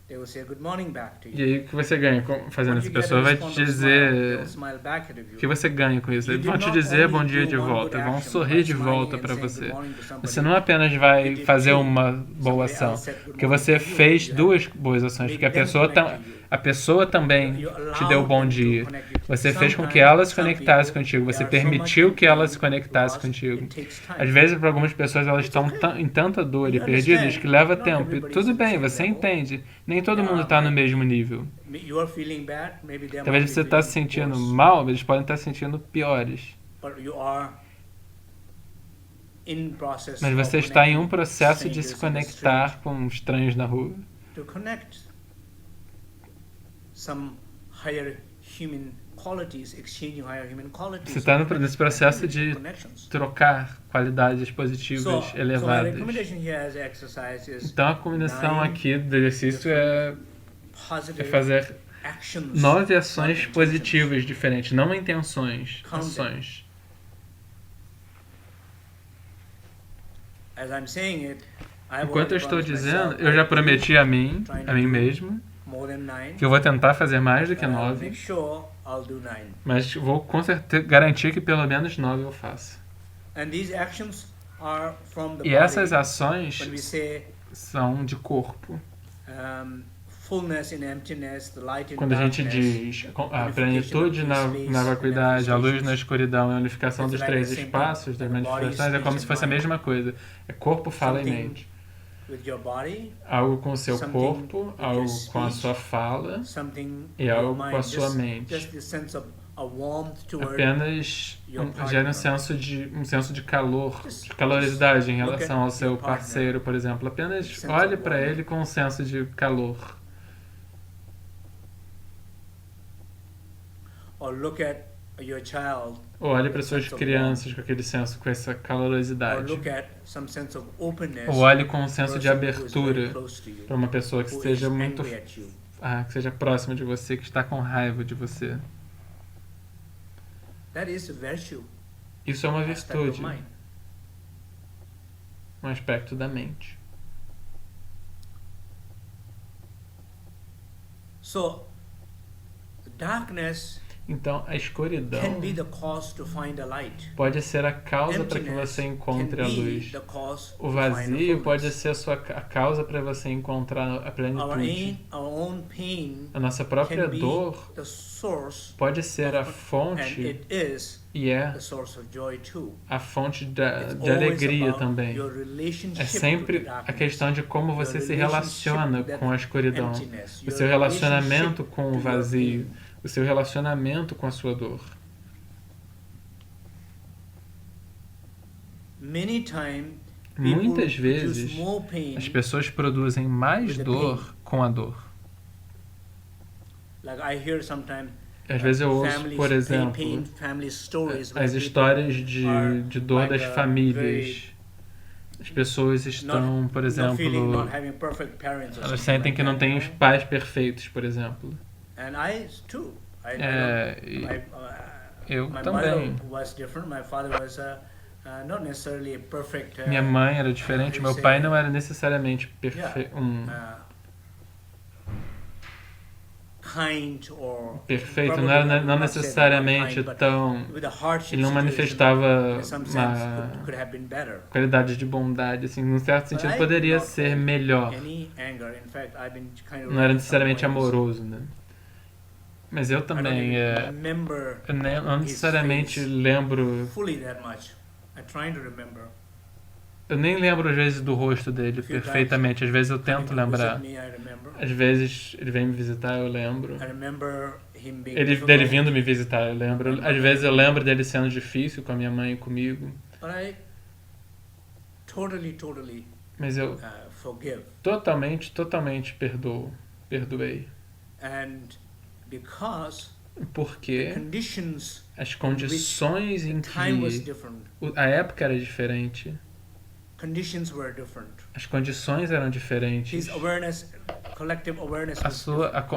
S1: They will say good morning back to
S2: E
S1: you.
S2: aí o que você ganha fazendo
S1: What
S2: isso?
S1: you
S2: A
S1: get
S2: pessoa
S1: a
S2: vai te
S1: response of smile. They
S2: dizer...
S1: will smile back at
S2: O
S1: you.
S2: que você ganha com isso?
S1: You
S2: Eles
S1: did
S2: vão te
S1: not
S2: dizer
S1: only
S2: bom dia
S1: do
S2: de
S1: one
S2: volta,
S1: good
S2: vão
S1: action
S2: sorrir
S1: by
S2: de
S1: smiling
S2: volta
S1: and
S2: para
S1: saying
S2: você.
S1: good morning to somebody.
S2: Você não apenas
S1: You
S2: vai
S1: did
S2: fazer
S1: two.
S2: uma boa
S1: Somebody
S2: ação,
S1: else said good
S2: porque
S1: morning
S2: você
S1: to you.
S2: fez
S1: You have
S2: duas boas ações, porque
S1: made them connect to you.
S2: a pessoa também
S1: You
S2: te deu
S1: allowed
S2: bom
S1: them to
S2: dia.
S1: connect with you.
S2: Você fez com que
S1: Sometimes,
S2: ela se
S1: some
S2: conectasse
S1: people,
S2: contigo, você
S1: they are so
S2: permitiu
S1: much
S2: que ela
S1: in
S2: se
S1: pain,
S2: conectasse
S1: lost,
S2: contigo.
S1: it takes time.
S2: Às vezes, para algumas pessoas, elas estão em tanta dor e
S1: You
S2: perdidas
S1: understand,
S2: que leva
S1: not
S2: tempo. E
S1: everybody
S2: tudo
S1: is at the
S2: bem,
S1: same
S2: você
S1: level.
S2: entende. Nem todo mundo está no mesmo nível.
S1: You are feeling bad, maybe they
S2: Talvez
S1: might
S2: você
S1: be
S2: está
S1: feeling
S2: se sentindo
S1: worse.
S2: mal, eles podem estar se sentindo piores.
S1: But you are in process
S2: Mas
S1: of
S2: você está em um
S1: connecting
S2: processo de se
S1: strangers in the
S2: conectar com estranhos na rua.
S1: to connect some higher human qualities, exchanging higher human qualities.
S2: Você está nesse processo
S1: activity,
S2: de
S1: connections.
S2: trocar qualidades positivas
S1: So my
S2: elevadas.
S1: recommendation here as exercise is
S2: Então a combinação
S1: 9
S2: aqui do exercício é
S1: positive
S2: fazer
S1: actions,
S2: 9 ações
S1: not intentions.
S2: positivas diferentes, não intenções,
S1: Count them.
S2: ações.
S1: As I'm saying it, I have
S2: Enquanto eu
S1: already
S2: estou
S1: promised
S2: dizendo,
S1: myself
S2: eu já
S1: I will
S2: prometi a mim
S1: trying to do
S2: mesmo,
S1: more than 9.
S2: que eu vou tentar fazer mais do que
S1: I'll
S2: 9,
S1: make sure I'll do 9.
S2: mas vou com certeza garantir que pelo menos 9 eu faço.
S1: And these actions are from the
S2: E essas
S1: body.
S2: ações
S1: When we say
S2: são de corpo.
S1: fullness in emptiness, the light in
S2: Quando a gente
S1: darkness,
S2: diz a plenitude na vacuidade, a luz na escuridão e a unificação dos três espaços, das manifestações, é como se fosse a mesma coisa. É corpo, fala e mente.
S1: with your body,
S2: Algo com o seu
S1: something
S2: corpo,
S1: with
S2: algo
S1: your
S2: com a
S1: speech,
S2: sua fala,
S1: something
S2: e
S1: with your
S2: algo com a
S1: mind,
S2: sua mente.
S1: just the sense of a warmth toward
S2: Apenas
S1: your
S2: gera
S1: partner.
S2: um senso de calor, de calorosidade em relação ao seu parceiro, por exemplo. Apenas olhe para ele com um senso de calor.
S1: or look at your child,
S2: Ou olhe para suas crianças com aquele senso, com essa
S1: or
S2: calorosidade.
S1: look at some sense of openness,
S2: Ou olhe com um senso de
S1: person who is very
S2: abertura
S1: close to you,
S2: para uma pessoa que
S1: who
S2: esteja
S1: is
S2: muito
S1: angry at you.
S2: que seja próxima de você, que está com raiva de você.
S1: That is a virtue,
S2: Isso é uma
S1: aspect of
S2: virtude,
S1: mind.
S2: um aspecto da mente.
S1: So, darkness
S2: Então, a escuridão
S1: can be the cause to find a light.
S2: pode ser a causa para que
S1: Emptiness
S2: você
S1: can
S2: encontre a
S1: be
S2: luz.
S1: the cause
S2: O
S1: to find a
S2: vazio pode
S1: fullness.
S2: ser a causa para você encontrar a plenitude.
S1: Our own pain
S2: A nossa própria
S1: can be
S2: dor
S1: the source,
S2: pode ser a
S1: and
S2: fonte
S1: it is
S2: e é
S1: the source of joy too.
S2: a fonte
S1: It's
S2: de
S1: always
S2: alegria
S1: about
S2: também.
S1: your relationship
S2: É
S1: to the
S2: sempre a
S1: darkness,
S2: questão de como você
S1: your
S2: se
S1: relationship
S2: relaciona
S1: with that
S2: com a escuridão,
S1: emptiness,
S2: o
S1: your
S2: seu relacionamento
S1: relationship
S2: com o
S1: to your
S2: vazio,
S1: pain.
S2: o seu relacionamento com a sua dor.
S1: Many times,
S2: Muitas
S1: people
S2: vezes,
S1: produce more pain,
S2: as pessoas produzem mais
S1: with the
S2: dor com a dor.
S1: like I hear sometimes
S2: Às vezes eu ouço,
S1: families,
S2: por exemplo,
S1: pain, family stories where
S2: as
S1: people
S2: histórias
S1: are
S2: de dor
S1: like
S2: das
S1: a
S2: famílias. As pessoas estão, por
S1: not feeling
S2: exemplo,
S1: not having perfect parents or
S2: elas
S1: something
S2: sentem
S1: like
S2: que não
S1: that,
S2: têm
S1: you
S2: os
S1: know?
S2: pais perfeitos, por exemplo.
S1: And I too.
S2: Eu
S1: My
S2: também.
S1: mother was different. My father was not necessarily a perfect.
S2: Minha mãe era diferente, meu pai não era necessariamente
S1: kind or
S2: perfeito, não necessariamente tão... Ele não manifestava uma qualidade de bondade, assim, num certo sentido poderia ser melhor. Não era necessariamente amoroso, né? Mas eu também, eu não necessariamente lembro Eu nem lembro às vezes do rosto dele perfeitamente. Às vezes eu tento lembrar. Às vezes ele vem me visitar, eu lembro. Dele vindo me visitar, eu lembro. Às vezes eu lembro dele sendo difícil com a minha mãe e comigo. Mas eu totalmente perdoei. Porque as condições em que a época era diferente. As condições eram diferentes.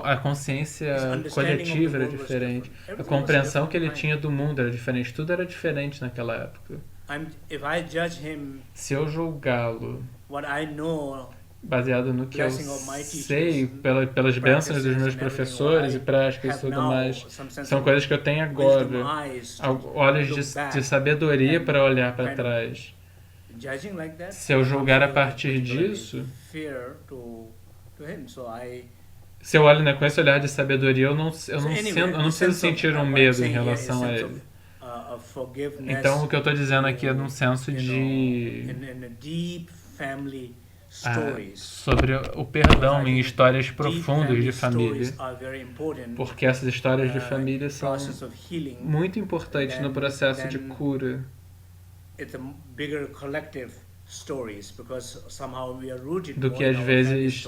S2: A consciência coletiva era diferente. A compreensão que ele tinha do mundo era diferente. Tudo era diferente naquela época. Se eu julgá-lo baseado no que eu sei, pelas bênçãos dos meus professores e práticas e tudo mais, são coisas que eu tenho agora, olhos de sabedoria para olhar para trás. Se eu julgar a partir disso, se eu olho com esse olhar de sabedoria, eu não preciso sentir um medo em relação a ele. Então, o que eu estou dizendo aqui é num senso de sobre o perdão em histórias profundas de família, porque essas histórias de família são muito importantes no processo de cura. Do que às vezes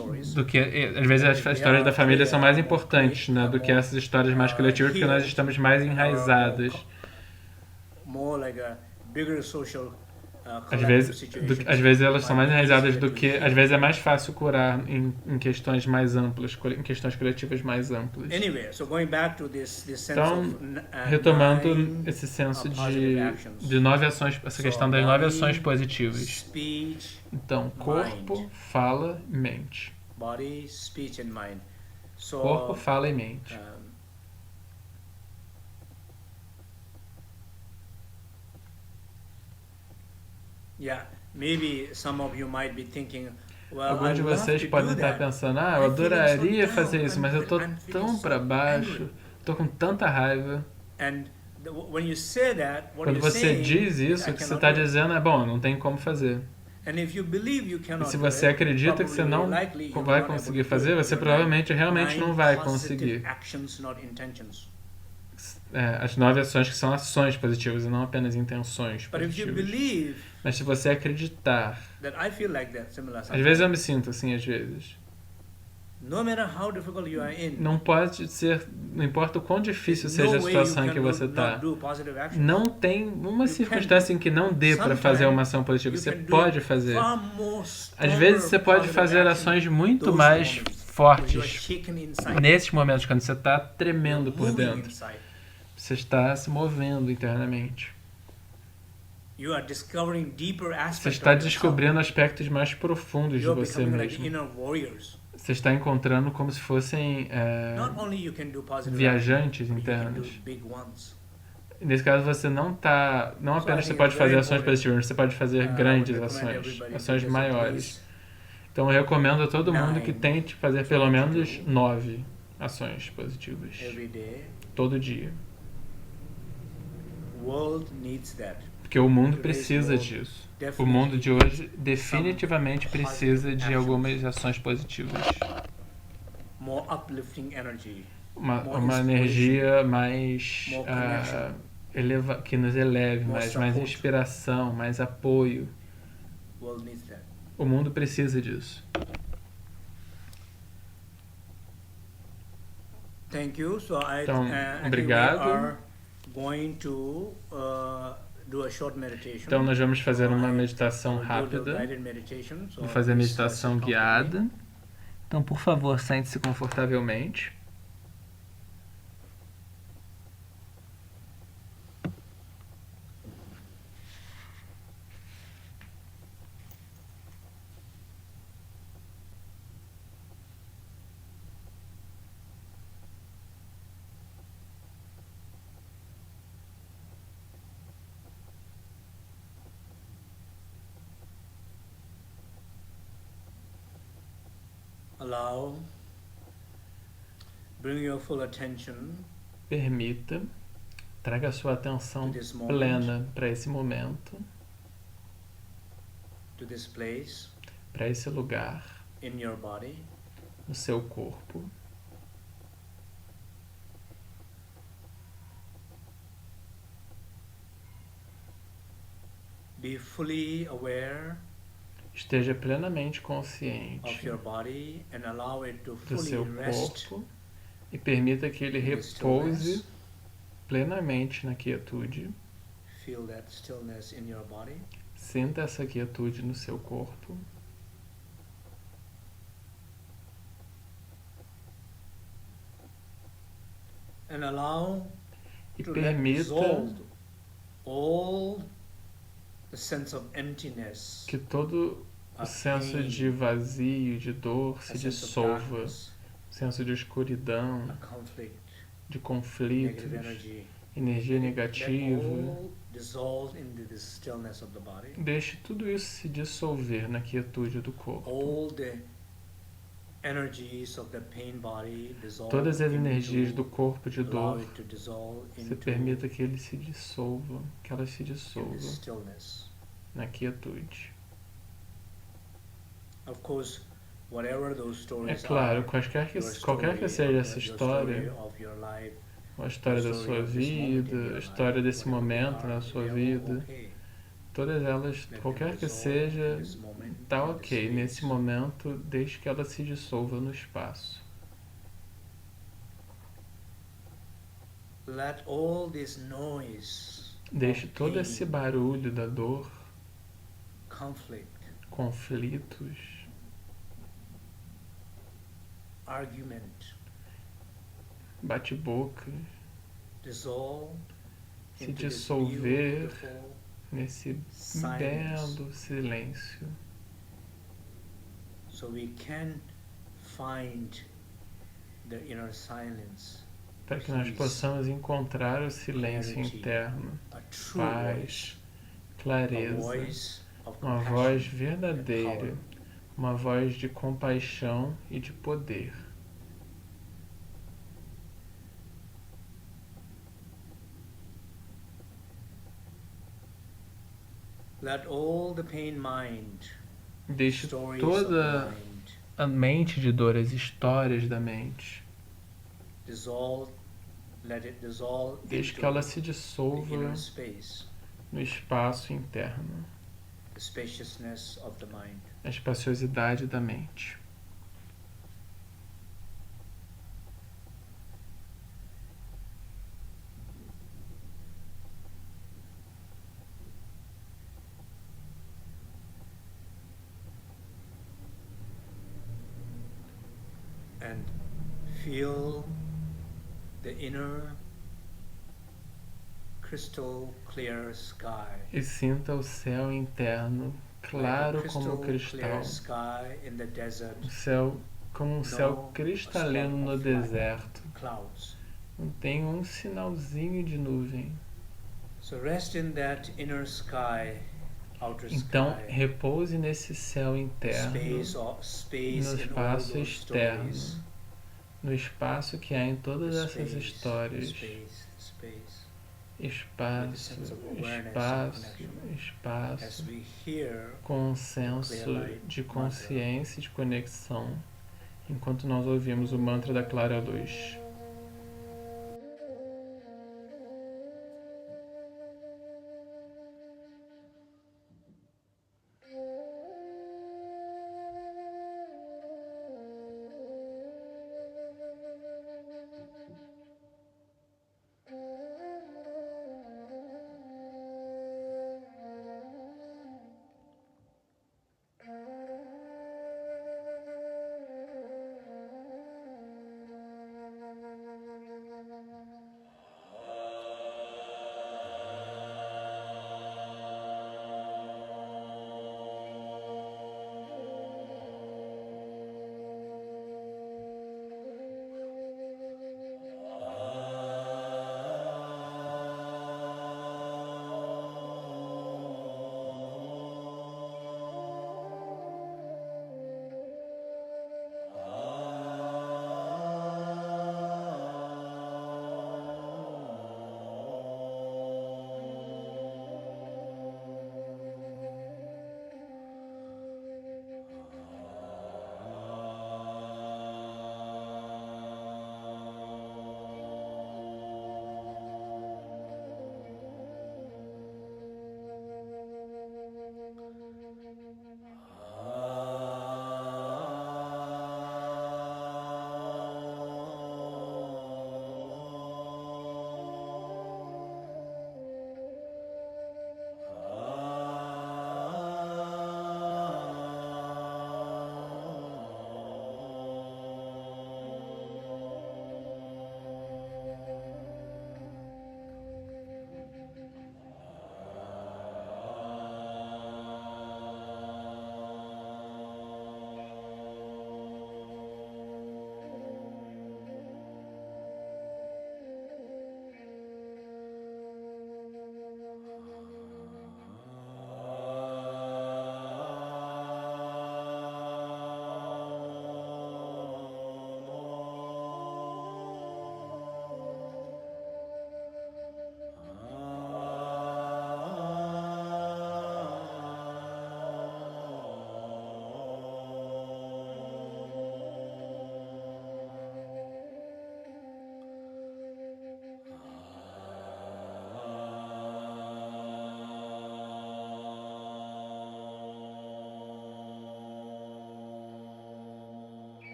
S2: as histórias da família são mais importantes, né, do que essas histórias mais coletivas, porque nós estamos mais enraizadas. Às vezes elas são mais enraizadas do que... Às vezes é mais fácil curar em questões mais amplas, em questões coletivas mais amplas. Então, retomando esse senso de 9 ações, essa questão das 9 ações positivas. Então, corpo, fala, mente. Corpo, fala e mente. Alguns de vocês podem estar pensando, eu adoraria fazer isso, mas eu estou tão para baixo, estou com tanta raiva. Quando você diz isso, o que você está dizendo não tem como fazer. E se você acredita que você não vai conseguir fazer, você provavelmente realmente não vai conseguir. As 9 ações que são ações positivas e não apenas intenções positivas. Mas se você acreditar, às vezes eu me sinto assim, às vezes. Não pode ser, não importa o quão difícil seja a situação em que você está, não tem uma circunstância em que não dê para fazer uma ação positiva. Você pode fazer. Às vezes você pode fazer ações muito mais fortes nesses momentos, quando você está tremendo por dentro. Você está se movendo internamente. Você está descobrindo aspectos mais profundos de você mesmo. Você está encontrando como se fossem viajantes internos. Nesse caso, você não apenas você pode fazer ações positivas, mas você pode fazer grandes ações maiores. Então, eu recomendo a todo mundo que tente fazer pelo menos 9 ações positivas. Todo dia. Porque o mundo precisa disso. O mundo de hoje definitivamente precisa de algumas ações positivas. Uma energia mais que nos eleve, mais inspiração, mais apoio. O mundo precisa disso. Então, obrigado. Então nós vamos fazer uma meditação rápida. Vou fazer a meditação guiada. Então, por favor, sente-se confortavelmente. Permita, traga a sua atenção plena para esse momento.
S1: to this place
S2: para esse lugar
S1: in your body.
S2: No seu corpo.
S1: Be fully aware
S2: Esteja plenamente consciente
S1: of your body and allow it to
S2: do
S1: fully
S2: seu
S1: rest
S2: corpo e permita que ele
S1: in the
S2: repouse
S1: stillness.
S2: plenamente na quietude.
S1: Feel that stillness in your body.
S2: Sinta essa quietude no seu corpo.
S1: And allow
S2: E
S1: to let
S2: permita
S1: dissolve all the sense of emptiness,
S2: que todo o
S1: of
S2: senso
S1: pain,
S2: de vazio, de dor
S1: a
S2: se
S1: sense of
S2: dissolva.
S1: darkness,
S2: Senso de escuridão,
S1: a conflict,
S2: de
S1: negative
S2: conflitos,
S1: energy.
S2: energia
S1: Let
S2: negativa.
S1: all dissolve into the stillness of the body.
S2: Deixe tudo isso se dissolver na quietude do corpo.
S1: All the energies of the pain body dissolve.
S2: Todas as energias do corpo de
S1: allow
S2: dor,
S1: it to dissolve
S2: se
S1: into
S2: permita que ele se dissolva, que elas se
S1: in the
S2: dissolvam
S1: stillness.
S2: na quietude.
S1: Of course, whatever those
S2: É
S1: stories
S2: claro,
S1: are,
S2: qualquer que seja essa história,
S1: of your life,
S2: a história da sua vida, a história desse momento na sua vida,
S1: okay.
S2: todas elas, qualquer que seja, tá ok. Nesse momento, deixe que ela se dissolva no espaço.
S1: Let all this noise
S2: Deixe
S1: of
S2: todo
S1: pain,
S2: esse barulho da dor,
S1: conflict,
S2: conflitos,
S1: argument,
S2: bate-boca,
S1: dissolve
S2: se
S1: into this
S2: dissolver
S1: beautiful
S2: nesse
S1: silence.
S2: belo silêncio.
S1: So we can find the inner silence,
S2: Para que nós possamos encontrar o silêncio interno,
S1: a true
S2: paz,
S1: voice, a
S2: clareza,
S1: voice of
S2: uma
S1: compassion
S2: voz
S1: and
S2: verdadeira,
S1: power.
S2: uma voz de compaixão e de poder.
S1: Let all the pain mind,
S2: Deixe
S1: stories of the
S2: toda
S1: mind,
S2: a mente de dor, as histórias da mente,
S1: dissolve, let it dissolve
S2: deixe que
S1: into
S2: ela se
S1: the
S2: dissolva
S1: inner space,
S2: no espaço interno,
S1: the spaciousness of the mind.
S2: a espaciosidade da mente.
S1: And feel the inner crystal clear sky.
S2: E sinta o céu interno claro como cristal.
S1: Sky in the desert,
S2: O céu como um céu cristalino no deserto.
S1: clouds.
S2: Não tem um sinalzinho de nuvem.
S1: So rest in that inner sky, outer
S2: Então,
S1: sky,
S2: repouse nesse céu interno,
S1: space
S2: no
S1: in all
S2: espaço
S1: those
S2: externo,
S1: stories.
S2: no espaço que há em todas essas
S1: Space,
S2: histórias.
S1: space, space.
S2: Espaço, espaço, espaço,
S1: As we hear
S2: com um senso de consciência e de conexão, enquanto nós ouvimos o mantra da Clara Luz.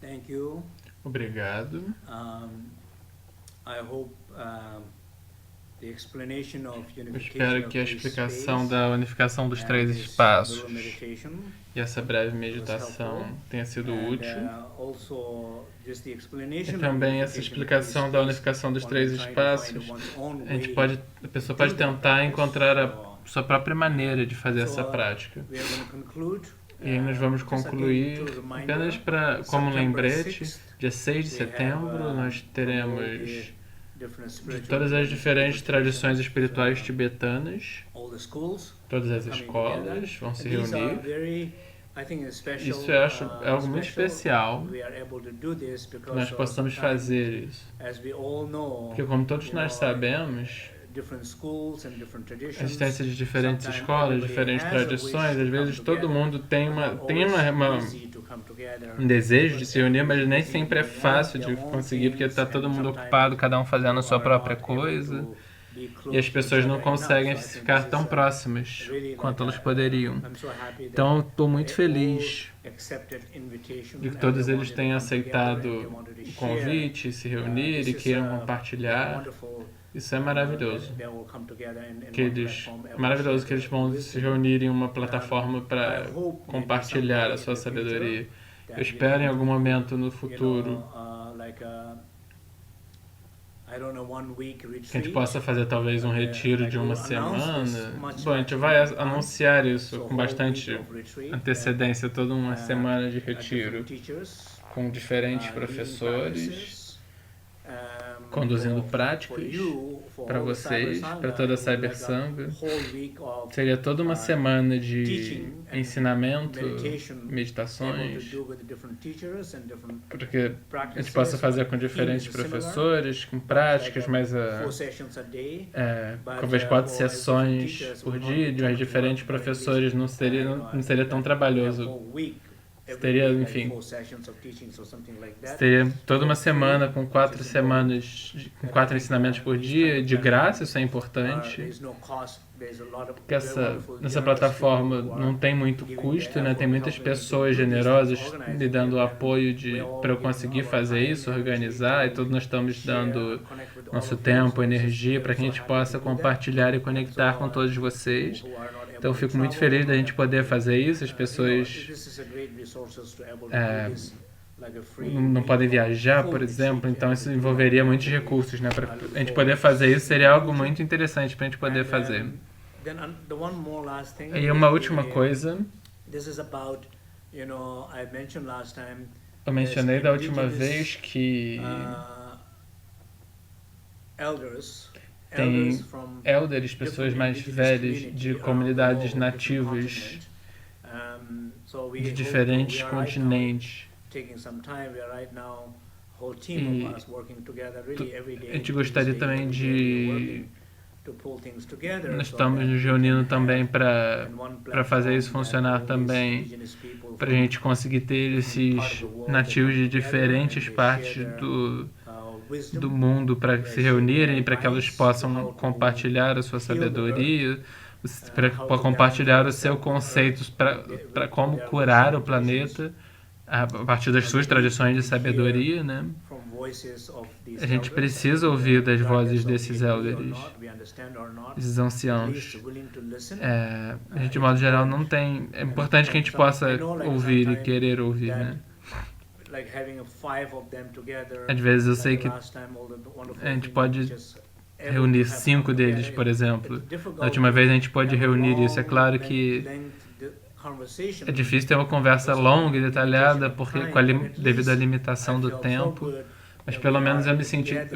S1: Thank you.
S2: Obrigado.
S1: I hope the explanation of
S2: Eu
S1: unification
S2: espero
S1: of
S2: que a
S1: three
S2: explicação
S1: spaces
S2: da unificação dos
S1: and
S2: três
S1: this
S2: espaços
S1: little meditation
S2: e essa breve meditação tenha sido útil.
S1: also just the
S2: E
S1: explanation of
S2: também essa
S1: unification of
S2: explicação
S1: three
S2: da
S1: spaces,
S2: unificação dos
S1: one
S2: três
S1: trying to
S2: espaços,
S1: find one's own
S2: a pessoa pode tentar encontrar a sua própria maneira de fazer essa
S1: So,
S2: prática.
S1: we are going to conclude.
S2: E aí nós vamos
S1: Just again,
S2: concluir
S1: to remind
S2: apenas
S1: you,
S2: como um
S1: September
S2: lembrete,
S1: 6th,
S2: dia 6 de
S1: we
S2: setembro,
S1: have,
S2: nós
S1: from all
S2: teremos
S1: the different
S2: de
S1: spiritual
S2: todas as diferentes tradições
S1: traditions,
S2: espirituais tibetanas,
S1: all the schools
S2: todas as
S1: coming
S2: escolas
S1: together.
S2: vão se
S1: And these are
S2: reunir.
S1: very, I think, special,
S2: Isso eu acho algo muito especial
S1: we are able to do this
S2: que
S1: because
S2: nós possamos
S1: sometimes,
S2: fazer isso.
S1: as we all know,
S2: Porque como todos
S1: you
S2: nós
S1: know,
S2: sabemos,
S1: different schools and different
S2: a
S1: traditions,
S2: existência de diferentes
S1: sometimes
S2: escolas,
S1: everybody
S2: diferentes
S1: has a wish
S2: tradições,
S1: to
S2: às
S1: come
S2: vezes todo
S1: together,
S2: mundo tem
S1: not always easy to come together.
S2: um desejo de se reunir, mas nem sempre é fácil de conseguir, porque está todo mundo ocupado, cada um fazendo a sua própria coisa, e as pessoas não conseguem ficar tão próximas quanto elas poderiam. Então, estou muito feliz de que todos eles tenham aceitado o convite, se reunir e queiram compartilhar. Isso é maravilhoso. Maravilhoso que eles vão se reunir em uma plataforma para compartilhar a sua sabedoria. Eu espero em algum momento no futuro que a gente possa fazer talvez um retiro de uma semana. Bom, a gente vai anunciar isso com bastante antecedência, toda uma semana de retiro, com diferentes professores, conduzindo práticas para vocês, para toda a Cybersangha. Seria toda uma semana de ensinamento, meditações, para que a gente possa fazer com diferentes professores, com práticas, mas talvez 4 sessões por dia, de diferentes professores, não seria tão trabalhoso. Teria, enfim, teria toda uma semana com 4 ensinamentos por dia, de graça, isso é importante. Porque nessa plataforma não tem muito custo, né? Tem muitas pessoas generosas me dando apoio para eu conseguir fazer isso, organizar, e todos nós estamos dando nosso tempo, energia, para que a gente possa compartilhar e conectar com todos vocês. Então, eu fico muito feliz da gente poder fazer isso. As pessoas não podem viajar, por exemplo, então isso envolveria muitos recursos, né? Para a gente poder fazer isso seria algo muito interessante para a gente poder fazer. E uma última coisa, eu mencionei da última vez que tem elders, pessoas mais velhas de comunidades nativas de diferentes continentes. E a gente gostaria também de... Nós estamos nos reunindo também para fazer isso funcionar também, para a gente conseguir ter esses nativos de diferentes partes do mundo para se reunirem, para que elas possam compartilhar a sua sabedoria, para compartilhar os seus conceitos para como curar o planeta a partir das suas tradições de sabedoria, né? A gente precisa ouvir das vozes desses elders, esses anciãos. A gente, de modo geral, não tem... É importante que a gente possa ouvir e querer ouvir, né? Às vezes eu sei que a gente pode reunir 5 deles, por exemplo. Na última vez a gente pode reunir isso. É claro que é difícil ter uma conversa longa e detalhada devido à limitação do tempo, mas pelo menos eu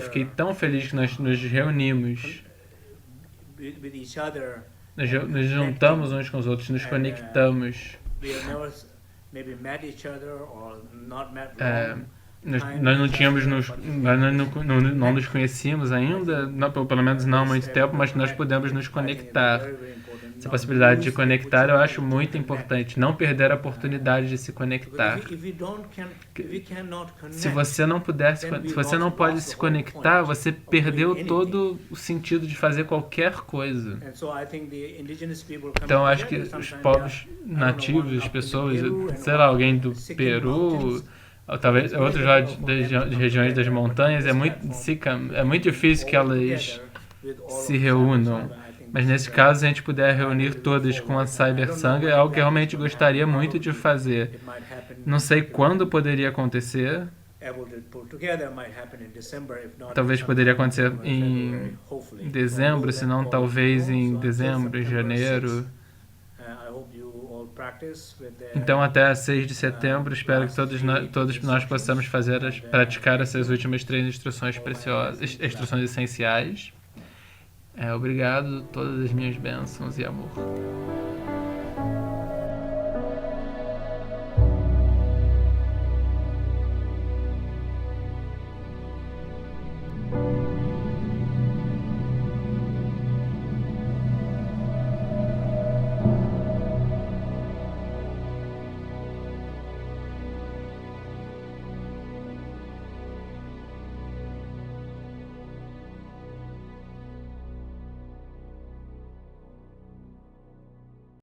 S2: fiquei tão feliz que nós nos reunimos, nos juntamos uns com os outros, nos conectamos. Nós não tínhamos nós não nos conhecíamos ainda, pelo menos não há muito tempo, mas nós pudemos nos conectar. Essa possibilidade de conectar eu acho muito importante, não perder a oportunidade de se conectar. Se você não pode se conectar, você perdeu todo o sentido de fazer qualquer coisa. Então eu acho que os povos nativos, as pessoas, sei lá, alguém do Peru, ou talvez outros lados das regiões das montanhas, é muito difícil que elas se reúnam. Mas nesse caso, se a gente puder reunir todas com a CyberSangha, é algo que eu realmente gostaria muito de fazer. Não sei quando poderia acontecer. Talvez poderia acontecer em dezembro, se não talvez em dezembro, em janeiro. Então até 6 de setembro, espero que todos nós possamos praticar essas últimas 3 instruções preciosas, instruções essenciais. Obrigado, todas as minhas bênçãos e amor.